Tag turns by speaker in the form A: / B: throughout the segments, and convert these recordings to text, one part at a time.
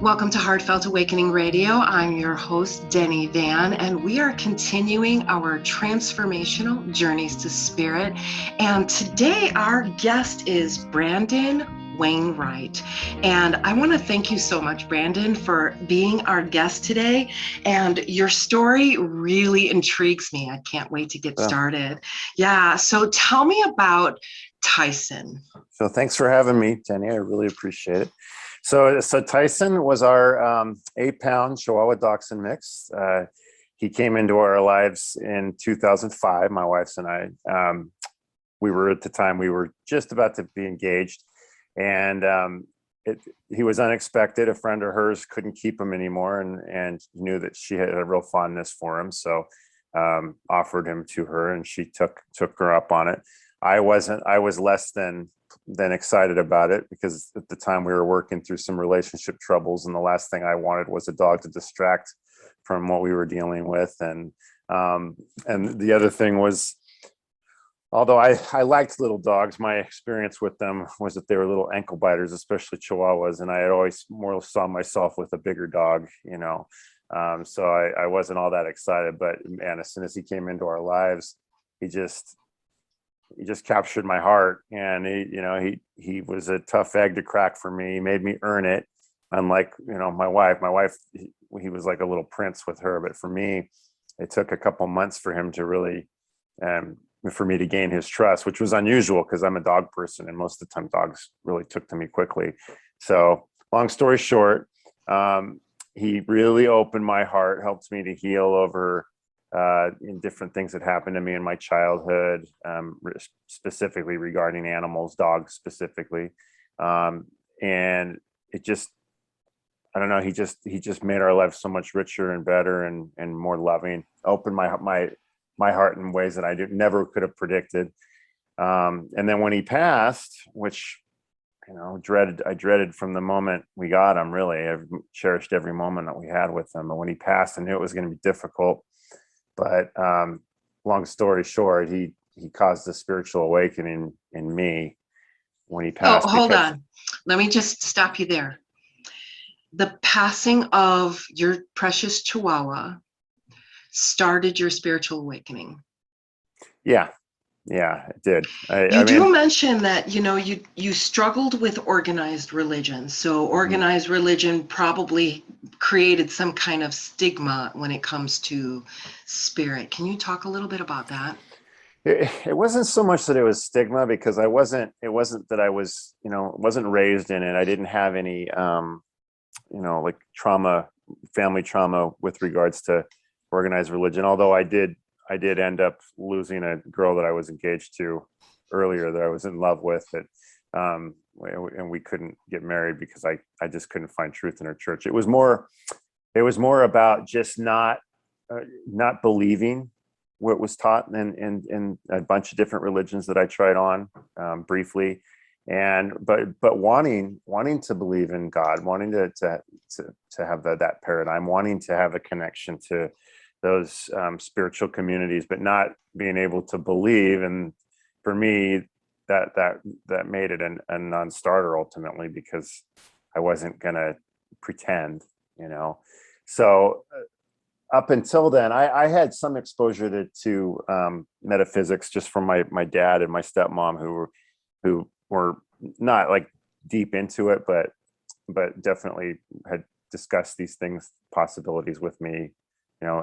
A: Welcome to Heartfelt Awakening Radio. I'm your host, Denny Van, and we are continuing our transformational journeys to spirit. And today our guest is Brandon Wainwright. And I want to thank you so much, Brandon, for being our guest today. And your story really intrigues me. I can't wait to get started. Yeah, so tell me about Tyson.
B: So thanks for having me, Jenny. I really appreciate it. So Tyson was our 8-pound Chihuahua Dachshund mix. He came into our lives in 2005, my wife's and I. We were at the time, we were just about to be engaged. And he was unexpected. A friend of hers couldn't keep him anymore and knew that she had a real fondness for him. So offered him to her and she took her up on it. I was less than excited about it because at the time we were working through some relationship troubles and the last thing I wanted was a dog to distract from what we were dealing with. And the other thing was, although I liked little dogs, my experience with them was that they were little ankle biters, especially Chihuahuas. And I had always more saw myself with a bigger dog, so I wasn't all that excited, but man, as soon as he came into our lives, he just captured my heart. And he was a tough egg to crack for me. He made me earn it. Unlike, my wife, he was like a little prince with her. But for me, it took a couple months for him to really, for me to gain his trust, which was unusual because I'm a dog person. And most of the time dogs really took to me quickly. So long story short, he really opened my heart, helped me to heal over in different things that happened to me in my childhood, specifically regarding animals, dogs specifically. And it just, I don't know, he just made our life so much richer and better and more loving, opened my heart in ways that I never could have predicted. And then when he passed, which, I dreaded from the moment we got him, really. I've cherished every moment that we had with him. But when he passed, I knew it was going to be difficult. But long story short, he caused a spiritual awakening in me when he passed.
A: Oh, hold on. Let me just stop you there. The passing of your precious Chihuahua started your spiritual awakening.
B: Yeah, it did.
A: You mention that, you struggled with organized religion. So organized religion probably created some kind of stigma when it comes to spirit. Can you talk a little bit about that?
B: It wasn't so much that it was stigma because it wasn't that I was, wasn't raised in it. I didn't have any, like family trauma with regards to organized religion. Although I did end up losing a girl that I was engaged to earlier that I was in love with, and we couldn't get married because I just couldn't find truth in her church. It was more about just not believing what was taught in a bunch of different religions that I tried on briefly, but wanting to believe in God, wanting to have that paradigm, wanting to have a connection to those spiritual communities, but not being able to believe. And for me, that made it a non-starter ultimately because I wasn't gonna pretend, So up until then, I had some exposure to metaphysics just from my dad and my stepmom, who were not like deep into it, but definitely had discussed these possibilities with me,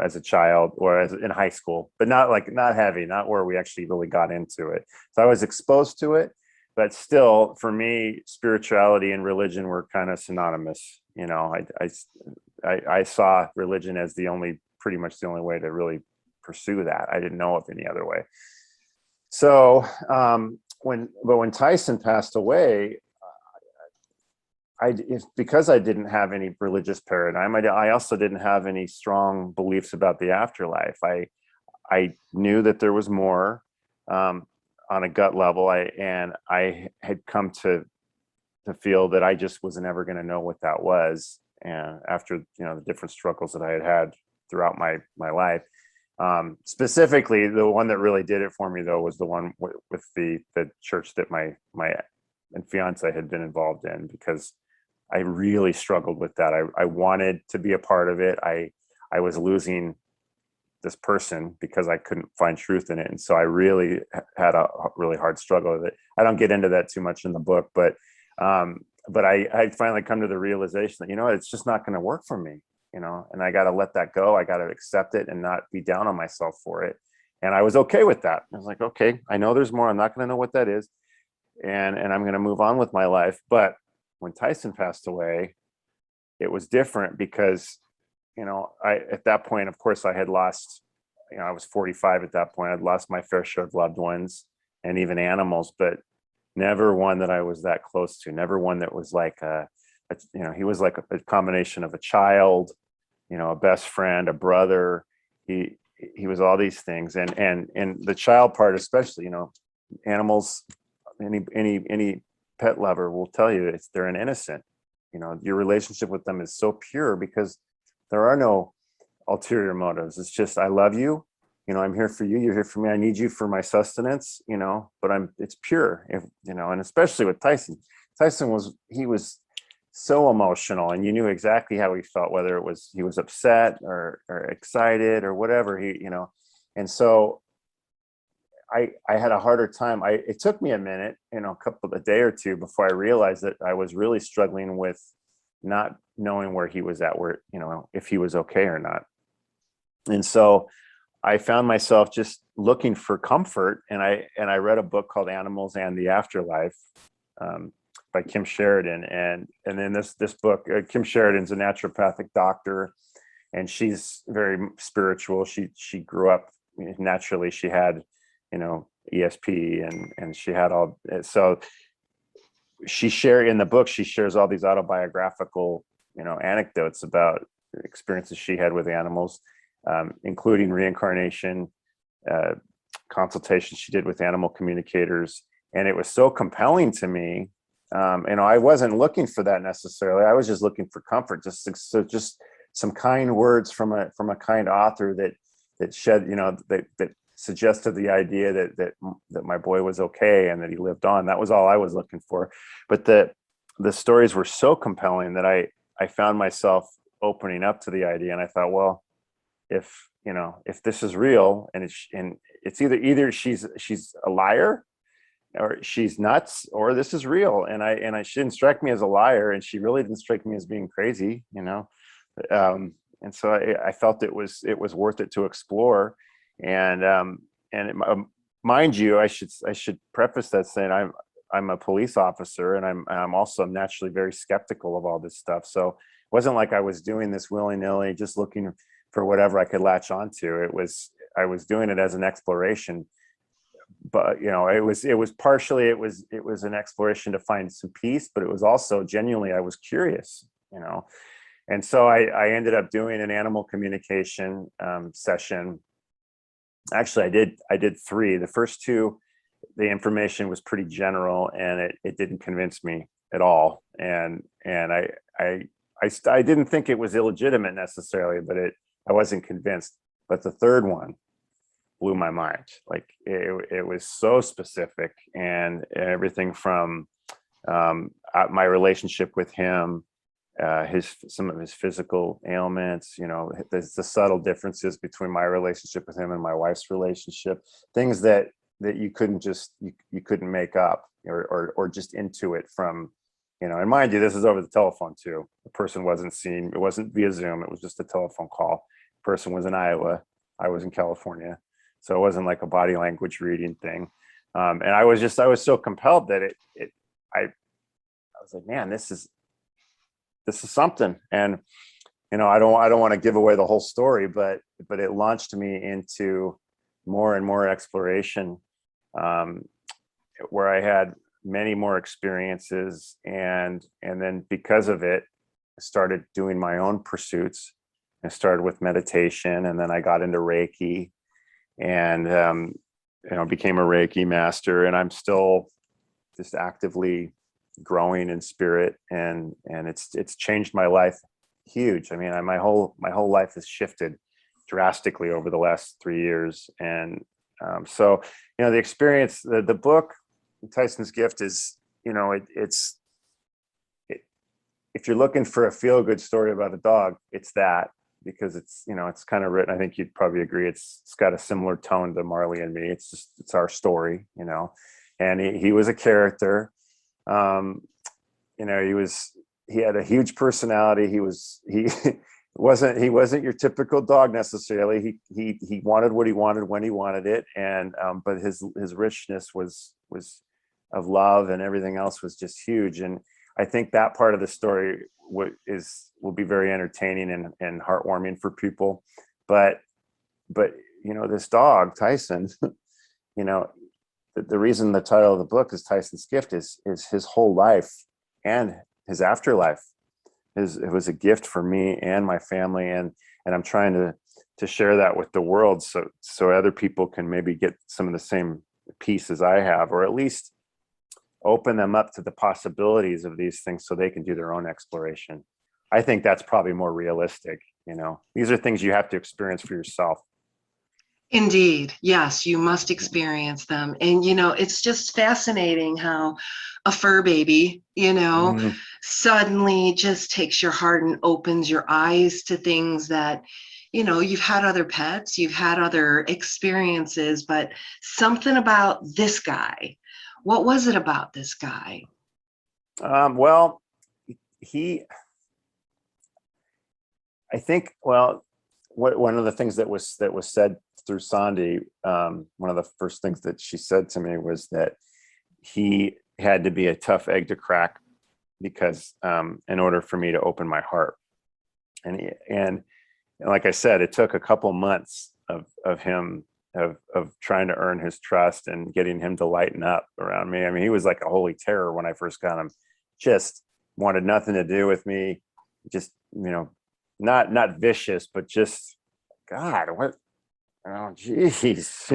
B: as a child or in high school, but not heavy, not where we actually really got into it. So I was exposed to it, but still for me, spirituality and religion were kind of synonymous. I saw religion as pretty much the only way to really pursue that. I didn't know of any other way. So when Tyson passed away, because I didn't have any religious paradigm, I also didn't have any strong beliefs about the afterlife. I knew that there was more on a gut level. I had come to feel that I just was never going to know what that was. And after the different struggles that I had throughout my life, specifically the one that really did it for me though was the one with the church that my fiance had been involved in, because I really struggled with that. I wanted to be a part of it. I was losing this person because I couldn't find truth in it. And so I really had a really hard struggle with it. I don't get into that too much in the book, but I finally come to the realization that, it's just not going to work for me, and I got to let that go. I got to accept it and not be down on myself for it. And I was okay with that. I was like, okay, I know there's more. I'm not going to know what that is. And I'm going to move on with my life. But when Tyson passed away, it was different because, at that point, of course, I had lost, I was 45 at that point. I'd lost my fair share of loved ones and even animals, but never one that I was that close to, never one that was like he was like a combination of a child, a best friend, a brother. He was all these things. And the child part, especially, animals, any pet lover will tell you they're an innocent. Your relationship with them is so pure because there are no ulterior motives. It's just, I love you. I'm here for you. You're here for me. I need you for my sustenance, but it's pure, and especially with Tyson. Tyson was so emotional, and you knew exactly how he felt, whether it was he was upset or excited or whatever, and so I had a harder time. It took me a minute, a day or two before I realized that I was really struggling with not knowing where he was at, if he was okay or not. And so I found myself just looking for comfort, and I read a book called Animals and the Afterlife by Kim Sheridan, and in this book, Kim Sheridan's a naturopathic doctor, and she's very spiritual. She grew up naturally. She had ESP, and she had all. So in the book, she shares all these autobiographical anecdotes about experiences she had with animals, including reincarnation, consultations she did with animal communicators. And it was so compelling to me. I wasn't looking for that necessarily. I was just looking for comfort, just some kind words from a kind author that shed, that suggested the idea that my boy was okay and that he lived on. That was all I was looking for. But the stories were so compelling that I found myself opening up to the idea. And I thought, well, if this is real, and it's either she's a liar, or she's nuts, or this is real. And she didn't strike me as a liar, and she really didn't strike me as being crazy, and so I felt it was worth it to explore. And mind you, I should preface that saying I'm a police officer, and I'm also naturally very skeptical of all this stuff. So it wasn't like I was doing this willy-nilly, just looking for whatever I could latch onto. I was doing it as an exploration, but it was partially an exploration to find some peace, but it was also genuinely, I was curious, and so I ended up doing an animal communication session. Actually, I did 3. The first 2, the information was pretty general, and it didn't convince me at all. And I didn't think it was illegitimate necessarily, but I wasn't convinced. But the 3rd one blew my mind. Like it was so specific, and everything from my relationship with him, some of his physical ailments, there's the subtle differences between my relationship with him and my wife's relationship, things that you couldn't you couldn't make up or just intuit from, and mind you, this is over the telephone too. The person wasn't seen. It wasn't via Zoom. It was just a telephone call. The person was in Iowa. I was in California. So it wasn't like a body language reading thing. And I was so compelled that I was like, man, this is something. And, I don't want to give away the whole story, but it launched me into more and more exploration, where I had many more experiences. And then because of it, I started doing my own pursuits. I started with meditation, and then I got into Reiki, and, became a Reiki master. And I'm still just actively growing in spirit, and it's changed my life huge. I mean, my whole life has shifted drastically over the last 3 years. And so the experience, the book Tyson's Gift is, if you're looking for a feel-good story about a dog, it's that, because it's, you know, it's kind of written, I think you'd probably agree, it's got a similar tone to Marley and Me. It's our story, you know. And he was a character. You know, he had a huge personality. He wasn't your typical dog necessarily. He wanted what he wanted when he wanted it, and but his richness was of love, and everything else was just huge. And I think that part of the story will be very entertaining and heartwarming for people. But you know, this dog Tyson, you know, the reason the title of the book is Tyson's Gift is his whole life and his afterlife. It was a gift for me and my family, and I'm trying to share that with the world, so other people can maybe get some of the same pieces I have, or at least open them up to the possibilities of these things so they can do their own exploration. I think that's probably more realistic. You know, these are things you have to experience for yourself.
A: Indeed. Yes, you must experience them. And, you know, it's just fascinating how a fur baby, you know, suddenly just takes your heart and opens your eyes to things that, you know, you've had other pets, you've had other experiences, but something about this guy. What was it about this guy?
B: Well, I think, well, one of the things that was said through Sandy, one of the first things that she said to me was that he had to be a tough egg to crack, because in order for me to open my heart. And like I said, it took a couple months of him of trying to earn his trust and getting him to lighten up around me. I mean, he was like a holy terror when I first got him. Just wanted nothing to do with me. Just, you know, not vicious, but just, God, what? Oh, geez.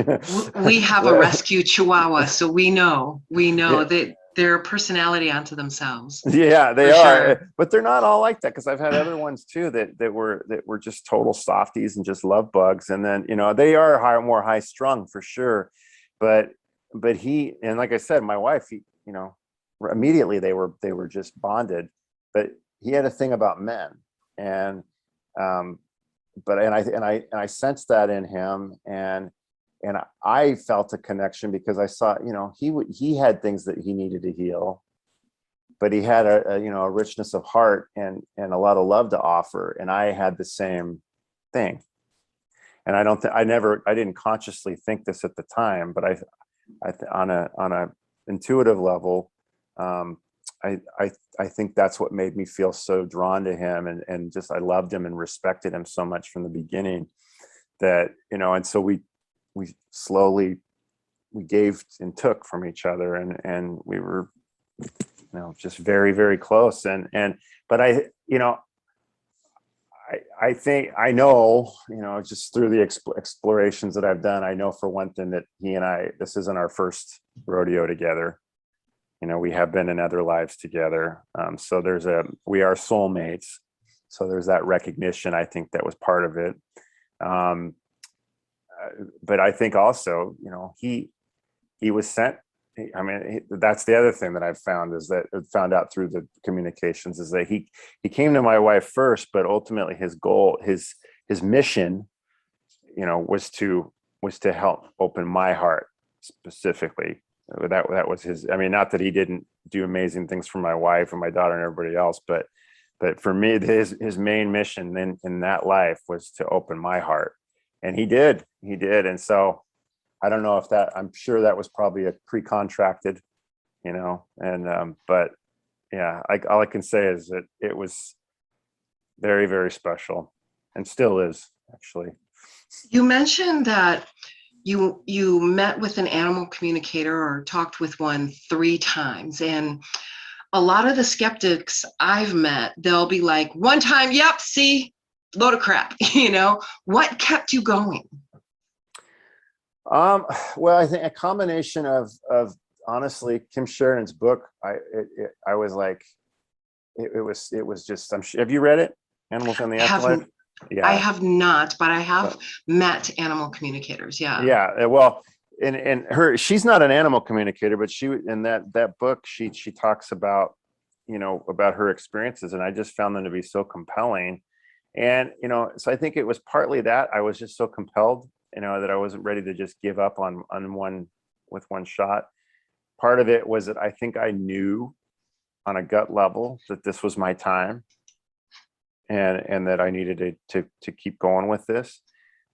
A: We have a rescue Chihuahua, so we know that they're a personality unto themselves.
B: Yeah, they are,
A: sure.
B: But they're not all like that, because I've had other ones too that were just total softies and just love bugs. And then, you know, they are more high strung for sure. But he, and like I said, my wife, you know, immediately they were just bonded. But he had a thing about men, and but I sensed that in him, and I felt a connection, because I saw, you know, he had things that he needed to heal, but he had a you know, a richness of heart and a lot of love to offer, and I had the same thing. And I didn't consciously think this at the time, but I on a intuitive level, I think that's what made me feel so drawn to him, and just, I loved him and respected him so much from the beginning, that, you know, and so we slowly, we gave and took from each other, and we were, you know, just very, very close. But you know, I think, I know, you know, just through the explorations that I've done, I know for one thing that he and I, this isn't our first rodeo together. You know, we have been in other lives together. So we are soulmates. So there's that recognition. I think that was part of it. But I think also, you know, he was sent. I mean, that's the other thing that I've found, is that found out through the communications, is that he came to my wife first, but ultimately his goal, his mission, you know, was to help open my heart specifically. That was his. I mean, not that he didn't do amazing things for my wife and my daughter and everybody else, but for me, his main mission in that life was to open my heart, and he did. And so, I don't know if I'm sure that was probably a pre-contracted, you know, and but yeah, all I can say is that it was very, very special, and still is, actually.
A: You mentioned that you met with an animal communicator or talked with one 3 times, and a lot of the skeptics I've met, they'll be like, one time, yep, see, load of crap. You know, what kept you going?
B: Well, I think a combination of honestly, Kim Sheridan's book. I was like, it was just. Have you read it, Animals in the Afterlife?
A: I have not, but I have met animal communicators. Yeah.
B: Yeah. Well, and she's not an animal communicator, but she, in that book, she talks about about her experiences, and I just found them to be so compelling. And, so I think it was partly that I was just so compelled, that I wasn't ready to just give up on one with one shot. Part of it was that I think I knew on a gut level that this was my time, and that I needed to keep going with this.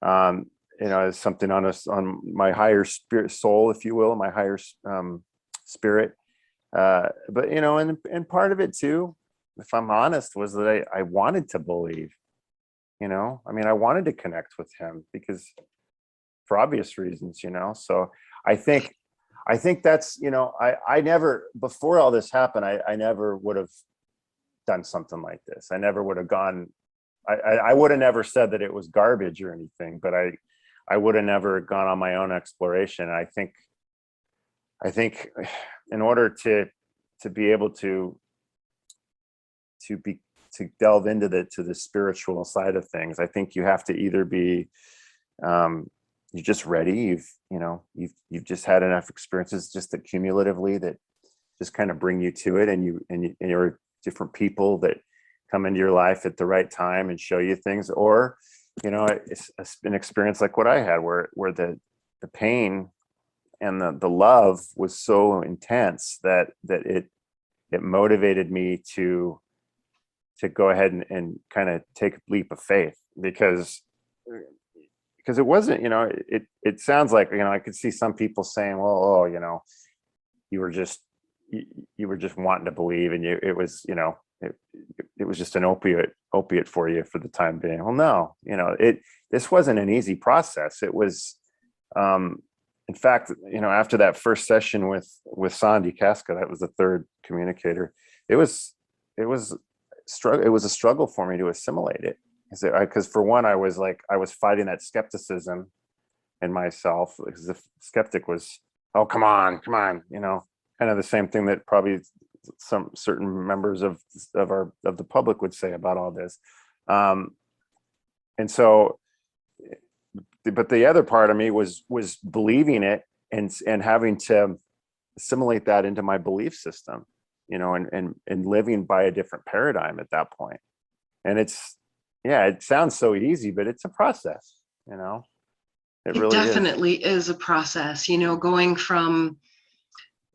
B: It's something on my higher spirit soul, if you will, my higher spirit. But, and part of it too, if I'm honest, was that I wanted to believe, I wanted to connect with him because for obvious reasons, so I think that's, I never, before all this happened, I never would have done something like this. I never would have gone, I would have never said that it was garbage or anything, but I would have never gone on my own exploration. I think in order to be able to delve into the spiritual side of things, I think you have to either be you're just ready. You've just had enough experiences just that cumulatively that just kind of bring you to it, and you're different people that come into your life at the right time and show you things, or it's an experience like what I had where the pain and the love was so intense that it motivated me to go ahead and kind of take a leap of faith, because it wasn't, it sounds like, I could see some people saying, well, you were just wanting to believe, and it was, it was just an opiate for you for the time being. Well, no, this wasn't an easy process. It was, in fact, after that first session with Sandy Casca, that was the third communicator. It was a struggle for me to assimilate it, because for one, I was fighting that skepticism in myself, because the skeptic was, oh, come on, kind of the same thing that probably some certain members of the public would say about all this. And so, but the other part of me was believing it and having to assimilate that into my belief system, and living by a different paradigm at that point. And it sounds so easy, but it's a process,
A: It
B: really
A: definitely is a process, going from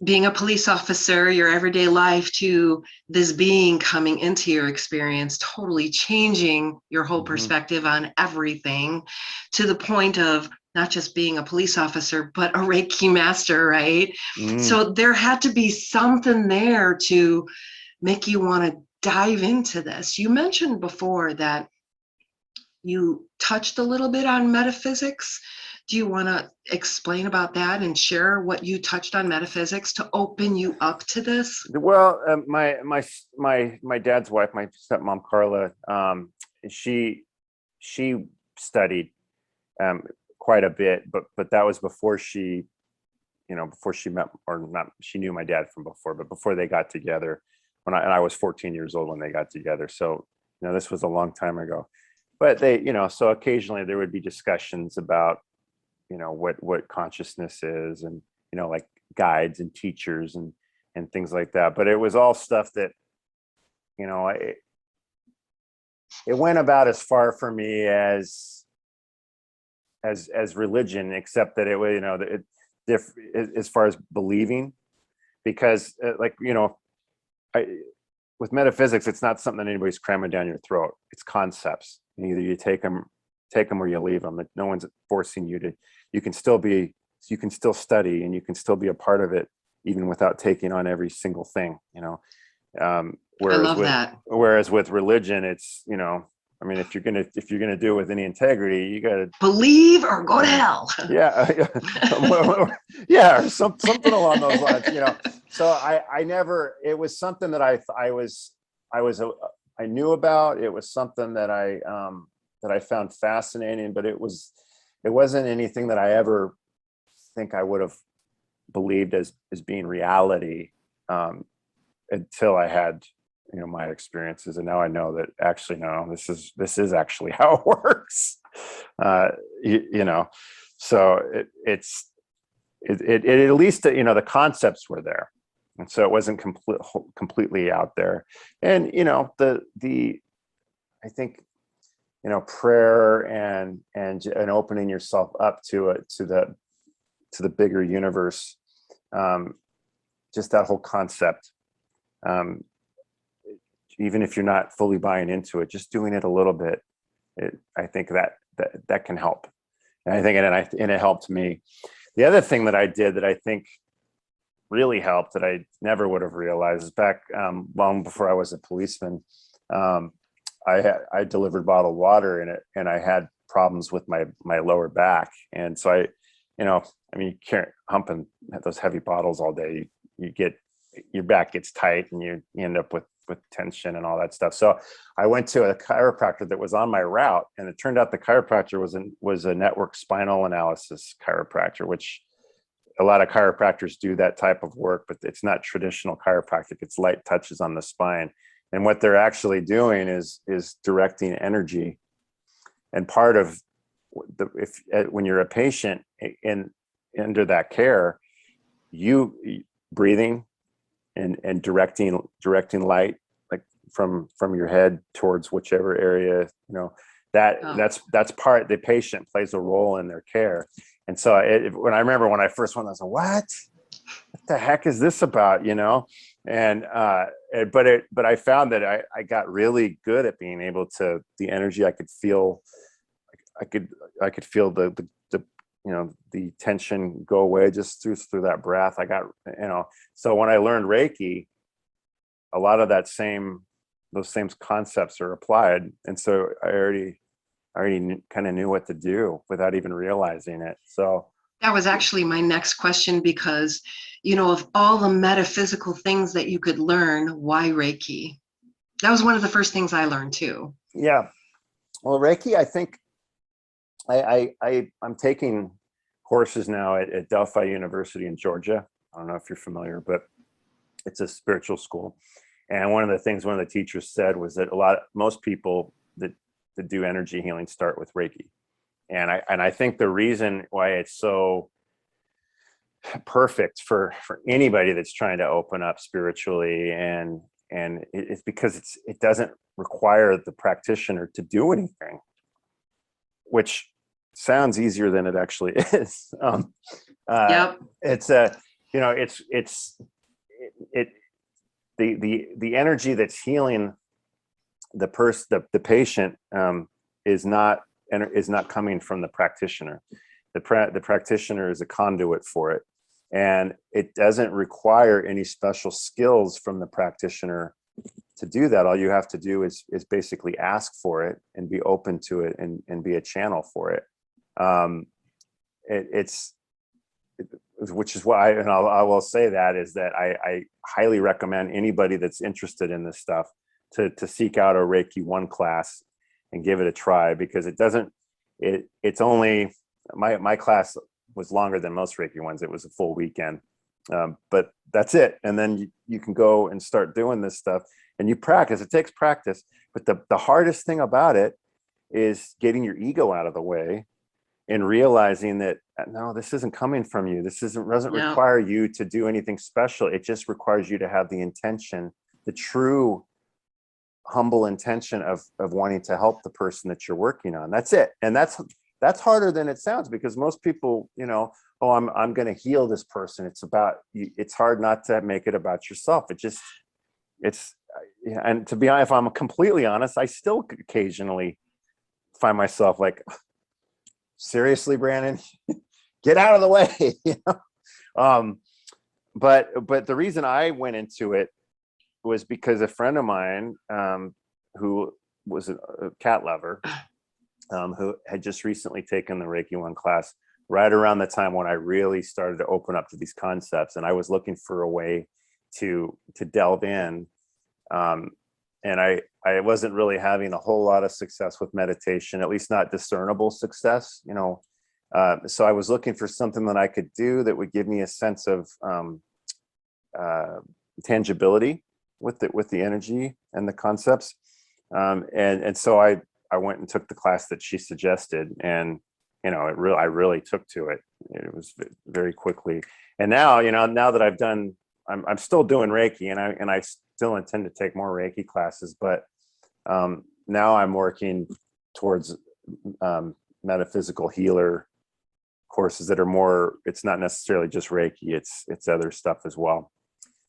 A: being a police officer, your everyday life, to this being coming into your experience, totally changing your whole perspective on everything, to the point of not just being a police officer, but a Reiki master, right? So there had to be something there to make you want to dive into this. You mentioned before that you touched a little bit on metaphysics. Do you want to explain about that and share what you touched on metaphysics to open you up to this?
B: Well, my dad's wife, my stepmom Carla, she studied quite a bit, but that was before she met, or not, she knew my dad from before, but before they got together, and I was 14 years old when they got together. So, this was a long time ago. But they, so occasionally there would be discussions about, what consciousness is, and, like guides and teachers and things like that. But it was all stuff that, it went about as far for me as religion, except that it was, as far as believing, because with metaphysics, it's not something that anybody's cramming down your throat. It's concepts. Either you take them or you leave them. No one's forcing you to. You can still study, and you can still be a part of it, even without taking on every single thing. Whereas with religion, it's, if you're gonna do it with any integrity, you gotta
A: believe or go to hell.
B: Yeah, yeah, or something along those lines. So I never. It was something that I knew about. It was something that I found fascinating, but it wasn't anything that I ever think I would have believed as being reality, until I had my experiences, and now I know that actually, no, this is actually how it works. So it at least, the concepts were there, And so it wasn't completely out there. And, I think, prayer and opening yourself up to it, to the bigger universe, just that whole concept, even if you're not fully buying into it, just doing it a little bit, I think that can help. And I think, and it helped me. The other thing that I did that I think really helped, that I never would have realized, is back long before I was a policeman. I delivered bottled water in it, and I had problems with my lower back. And so you can't humping those heavy bottles all day. You get, your back gets tight, and you end up with tension and all that stuff. So I went to a chiropractor that was on my route, and it turned out the chiropractor was a network spinal analysis chiropractor, which a lot of chiropractors do that type of work, but it's not traditional chiropractic. It's light touches on the spine. And what they're actually doing is directing energy. And part of when you're a patient under that care, you breathing and directing light, like from your head towards whichever area, that's part, the patient plays a role in their care. And so when I first went, I was like, what the heck is this about? And but I found that I got really good at being able to, the energy I could feel, I could feel the tension go away just through that breath. I got, so when I learned Reiki, a lot of those same concepts are applied. And so I already kind of knew what to do without even realizing it. So
A: that was actually my next question, because, of all the metaphysical things that you could learn, why Reiki? That was one of the first things I learned too.
B: Yeah. Well, Reiki, I think I'm taking courses now at Delphi University in Georgia. I don't know if you're familiar, but it's a spiritual school. And one of the teachers said was that most people that do energy healing start with Reiki. And I think the reason why it's so perfect for anybody that's trying to open up spiritually, and it's because it doesn't require the practitioner to do anything, which sounds easier than it actually is.
A: Yep.
B: It's the energy that's healing the patient is not coming from the practitioner. The practitioner is a conduit for it, and it doesn't require any special skills from the practitioner to do that. All you have to do is basically ask for it and be open to it and be a channel for it. Which is why, and I will say that is that I highly recommend anybody that's interested in this stuff to seek out a Reiki 1 class and give it a try, because it's only, my class was longer than most Reiki ones. It was a full weekend, but that's it. And then you can go and start doing this stuff, and you practice. It takes practice, but the hardest thing about it is getting your ego out of the way and realizing that, no, this isn't coming from you. This doesn't require you to do anything special. It just requires you to have the intention, the true humble intention of wanting to help the person that you're working on. That's it. And that's harder than it sounds, because most people, oh, I'm going to heal this person. It's hard not to make it about yourself. And to be honest, if I'm completely honest, I still occasionally find myself like, seriously, Brandon, get out of the way. But the reason I went into it was because a friend of mine, who was a cat lover, who had just recently taken the Reiki 1 class right around the time when I really started to open up to these concepts, and I was looking for a way to delve in. And I wasn't really having a whole lot of success with meditation, at least not discernible success, so I was looking for something that I could do that would give me a sense of tangibility with the energy and the concepts. And so I went and took the class that she suggested, and I really took to it. It was very quickly. And now, now that I've done I'm still doing Reiki, and I still intend to take more Reiki classes, but now I'm working towards metaphysical healer courses that are more, it's not necessarily just Reiki, it's other stuff as well.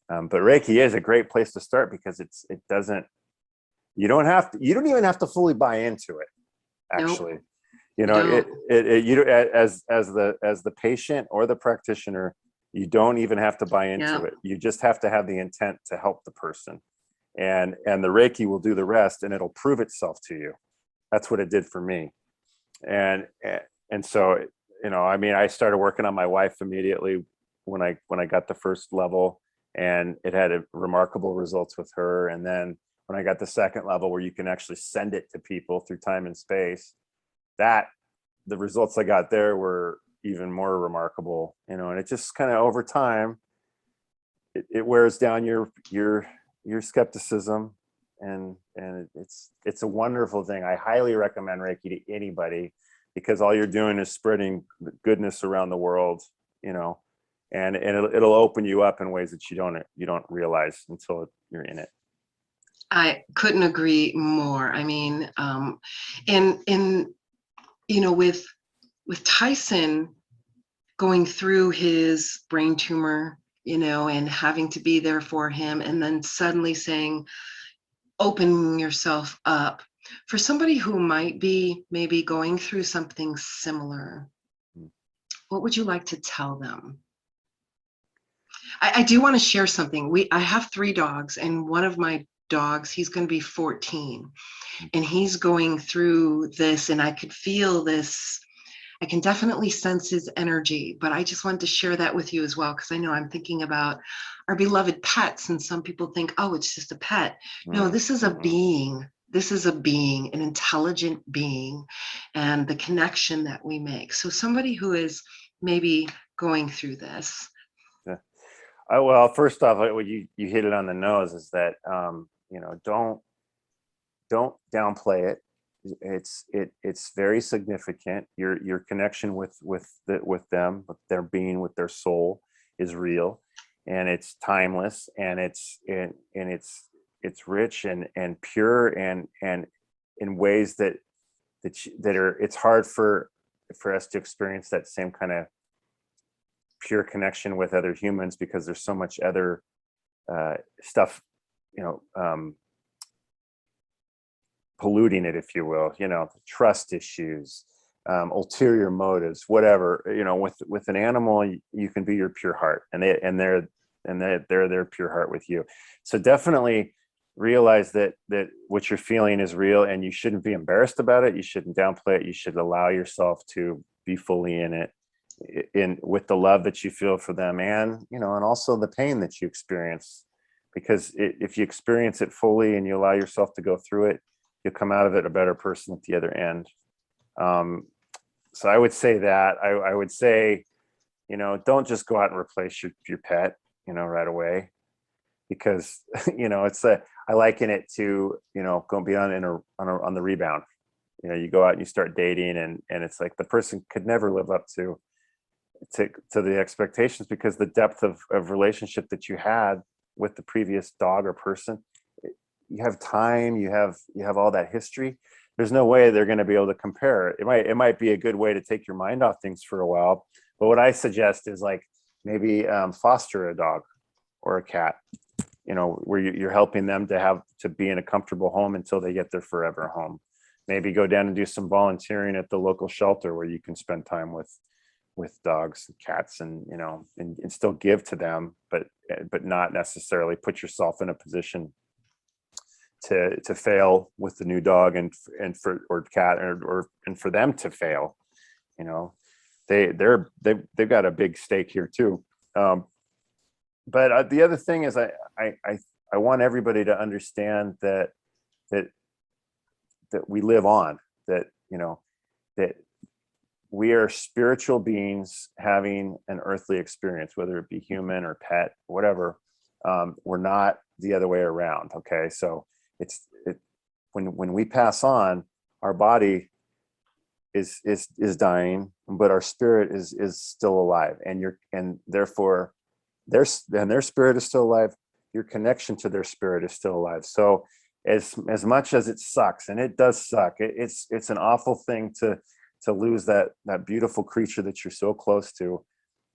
B: But Reiki is a great place to start because it doesn't, you don't even have to fully buy into it, actually.
A: Nope,
B: You know, you as the patient or the practitioner, you don't even have to buy into it. You just have to have the intent to help the person, and the Reiki will do the rest, and it'll prove itself to you. That's what it did for me. And so, you know, I mean, I started working on my wife immediately when I got the first level, and it had remarkable results with her. And then when I got the second level, where you can actually send it to people through time and space, that the results I got there were even more remarkable, you know. And it just kind of over time, it wears down your skepticism, and it's a wonderful thing. I highly recommend Reiki to anybody, because all you're doing is spreading goodness around the world, you know, and it'll open you up in ways that you don't realize until you're in it.
A: I couldn't agree more. I mean, in you know, with Tyson going through his brain tumor, you know, and having to be there for him, and then suddenly saying, open yourself up, for somebody who might be maybe going through something similar, what would you like to tell them? I do want to share something. I have 3 dogs, and one of my dogs, he's going to be 14, and he's going through this, and I could feel this. I can definitely sense his energy, but I just wanted to share that with you as well, because I know I'm thinking about our beloved pets, and some people think, oh, it's just a pet. No, this is a being. This is a being, an intelligent being, and the connection that we make. So somebody who is maybe going through this.
B: Yeah. Well, first off, you hit it on the nose, is that you know, don't downplay it. It's very significant. Your connection with them, with their being, with their soul, is real, and it's timeless, and it's rich and pure, and in ways that are, it's hard for us to experience that same kind of pure connection with other humans, because there's so much other stuff, you know, polluting it, if you will, you know, trust issues, ulterior motives, whatever. You know, with an animal, you can be your pure heart, and they're their pure heart with you. So definitely realize that what you're feeling is real, and you shouldn't be embarrassed about it. You shouldn't downplay it. You should allow yourself to be fully in it, with the love that you feel for them, and, you know, and also the pain that you experience, because if you experience it fully and you allow yourself to go through it, you'll come out of it a better person at the other end. So I would say that I would say, you know, don't just go out and replace your pet, you know, right away, because you know, I liken it to, you know, going beyond on the rebound. You know, you go out and you start dating, and it's like the person could never live up to the expectations, because the depth of relationship that you had with the previous dog or person, you have time, you have all that history. There's no way they're going to be able to compare. It might be a good way to take your mind off things for a while, but what I suggest is, like, maybe foster a dog or a cat, you know, where you're helping them to be in a comfortable home until they get their forever home. Maybe go down and do some volunteering at the local shelter, where you can spend time with dogs and cats, and, you know, and still give to them, but not necessarily put yourself in a position to fail with the new dog, and for or cat, and for them to fail. You know, they've got a big stake here too. But the other thing is, I want everybody to understand that we live on, that, you know, that we are spiritual beings having an earthly experience, whether it be human or pet, whatever. We're not the other way around. Okay. So when we pass on, our body is dying, but our spirit is still alive, and therefore their spirit is still alive. Your connection to their spirit is still alive. So as much as it sucks, and it does suck, it's an awful thing to lose that beautiful creature that you're so close to.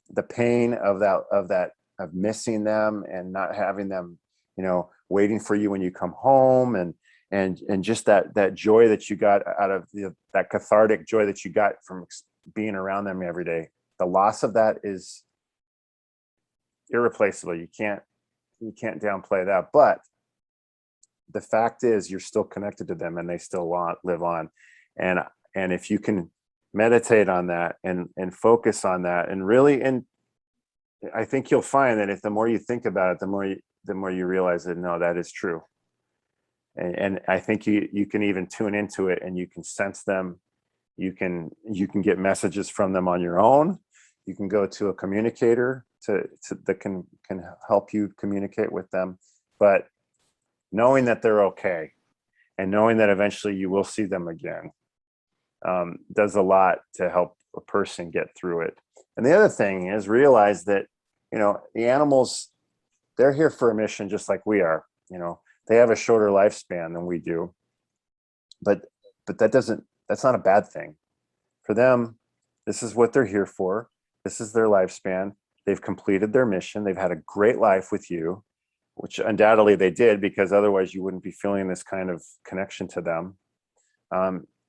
B: The pain of of missing them and not having them, waiting for you when you come home, and just that joy that you got out of that cathartic joy that you got from being around them every day. The loss of that is irreplaceable. You can't downplay that. But the fact is, you're still connected to them, and they still live on. And if you can meditate on that and focus on that, and really, and I think you'll find that if the more you think about it, the more you realize that no, that is true. And I think you can even tune into it, and you can sense them. You can get messages from them on your own. You can go to a communicator that can help you communicate with them. But knowing that they're okay, and knowing that eventually you will see them again, does a lot to help a person get through it. And the other thing is, realize that, the animals, they're here for a mission just like we are. They have a shorter lifespan than we do, but that's not a bad thing. For them, this is what they're here for. This is their lifespan. They've completed their mission. They've had a great life with you, which undoubtedly they did, because otherwise you wouldn't be feeling this kind of connection to them.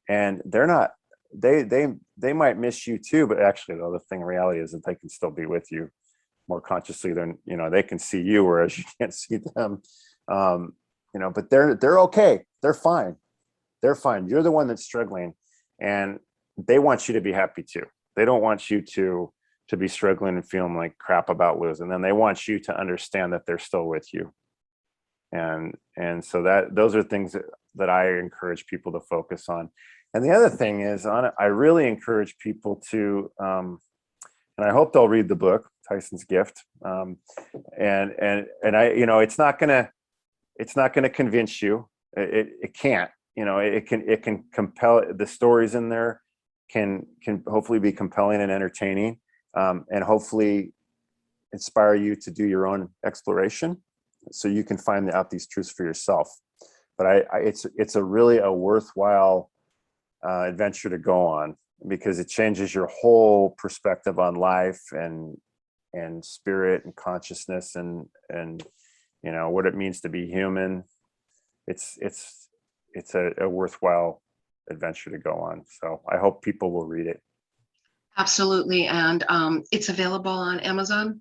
B: And they're not, they might miss you too, but actually the other thing in reality is that they can still be with you more consciously than, they can see you, whereas you can't see them. But they're okay. They're fine. They're fine. You're the one that's struggling, and they want you to be happy too. They don't want you to be struggling and feeling like crap about losing them. They want you to understand that they're still with you. And so those are things that I encourage people to focus on. And the other thing is, I really encourage people to, and I hope they'll read the book, Tyson's Gift. And I, it's not gonna convince you. It can't. It can compel. The stories in there can hopefully be compelling and entertaining, and hopefully inspire you to do your own exploration, so you can find out these truths for yourself. But it's a really worthwhile adventure to go on, because it changes your whole perspective on life and spirit and consciousness and what it means to be human. It's a worthwhile adventure to go on. So I hope people will read it.
A: Absolutely. And it's available on Amazon.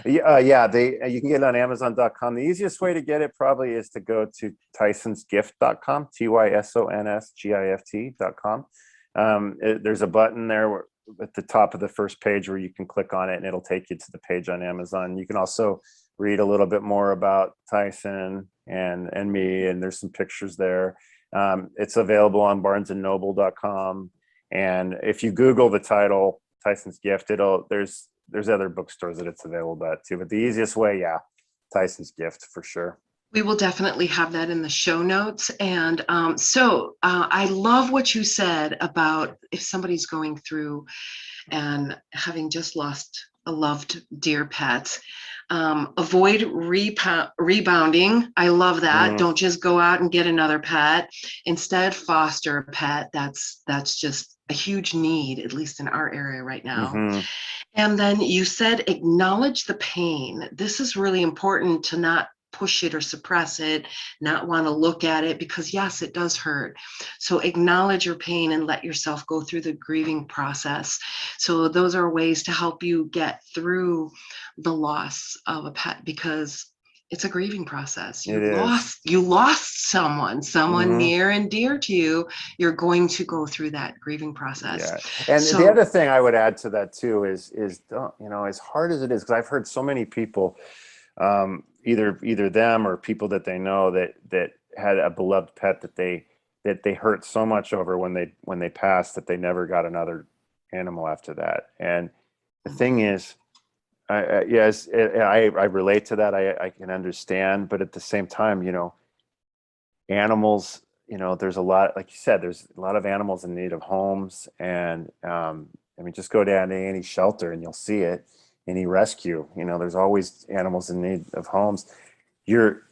B: You can get it on Amazon.com. The easiest way to get it probably is to go to tysonsgift.com, TYSONSGIFT.com. There's a button there at the top of the first page where you can click on it, and it'll take you to the page on Amazon. You can also read a little bit more about Tyson and me, and there's some pictures there. It's available on barnesandnoble.com. And if you Google the title, Tyson's Gift, there's other bookstores that it's available at too. But the easiest way, Tyson's Gift for sure.
A: We will definitely have that in the show notes. And I love what you said about if somebody's going through and having just lost a loved dear pet, avoid rebounding. I love that. Mm-hmm. Don't just go out and get another pet. Instead, foster a pet. That's just a huge need, at least in our area right now. Mm-hmm. And then you said acknowledge the pain. This is really important, to not push it or suppress it, not want to look at it, because yes, it does hurt. So acknowledge your pain and let yourself go through the grieving process. So those are ways to help you get through the loss of a pet, because it's a grieving process. You lost someone mm-hmm. near and dear to you. You're going to go through that grieving process.
B: Yeah. And the other thing I would add to that too is as hard as it is, because I've heard so many people, either them or people that they know that had a beloved pet that they hurt so much over when they passed, that they never got another animal after that. And the thing is, I relate to that. I can understand, but at the same time, animals, there's a lot, like you said, there's a lot of animals in need of homes. And just go down to any shelter and you'll see it. any rescue. There's always animals in need of homes. You're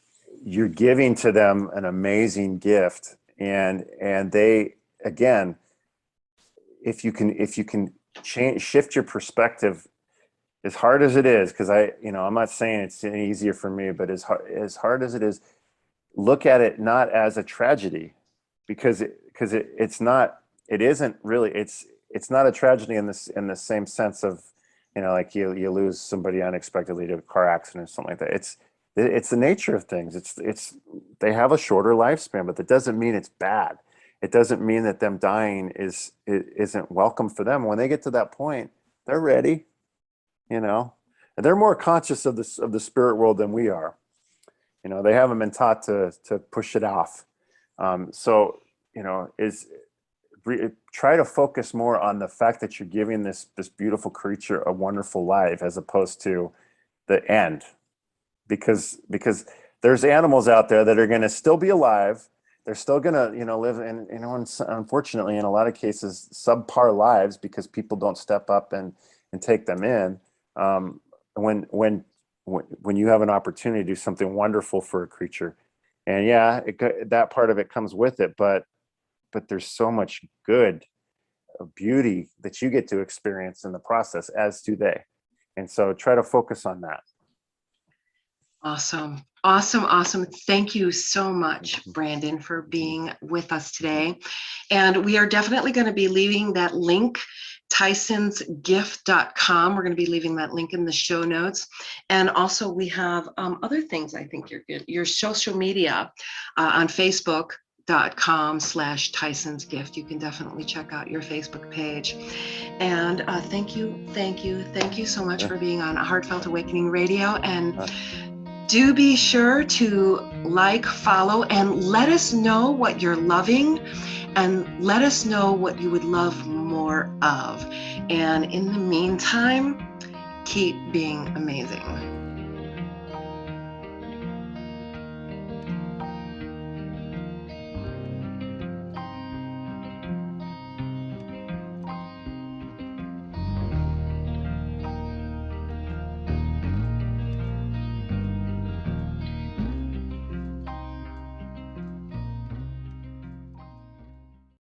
B: giving to them an amazing gift, and they, again, if you can shift your perspective, as hard as it is, because I'm not saying it's any easier for me, but as hard as it is, look at it not as a tragedy, because it's not. It isn't really. It's not a tragedy in the same sense of, like you lose somebody unexpectedly to a car accident or something like that. It's the nature of things. It's they have a shorter lifespan, but that doesn't mean it's bad. It doesn't mean that them dying isn't welcome for them. When they get to that point, they're ready. And they're more conscious of the spirit world than we are. They haven't been taught to push it off. So try to focus more on the fact that you're giving this beautiful creature a wonderful life, as opposed to the end, because there's animals out there that are going to still be alive. They're still going to live in, unfortunately, in a lot of cases, subpar lives, because people don't step up and take them in. When you have an opportunity to do something wonderful for a creature, and that part of it comes with it, but there's so much good beauty that you get to experience in the process, as do they. And so try to focus on that.
A: Awesome. Awesome. Thank you so much, Brandon, for being with us today. And we are definitely going to be leaving that link, tysonsgift.com. We're going to be leaving that link in the show notes. And also we have other things I think you're good. Your social media on Facebook.com/Tyson's Gift. You can definitely check out your Facebook page. And thank you so much for being on Heartfelt Awakening Radio. And do be sure to like, follow, and let us know what you're loving, and let us know what you would love more of. And in the meantime, keep being amazing.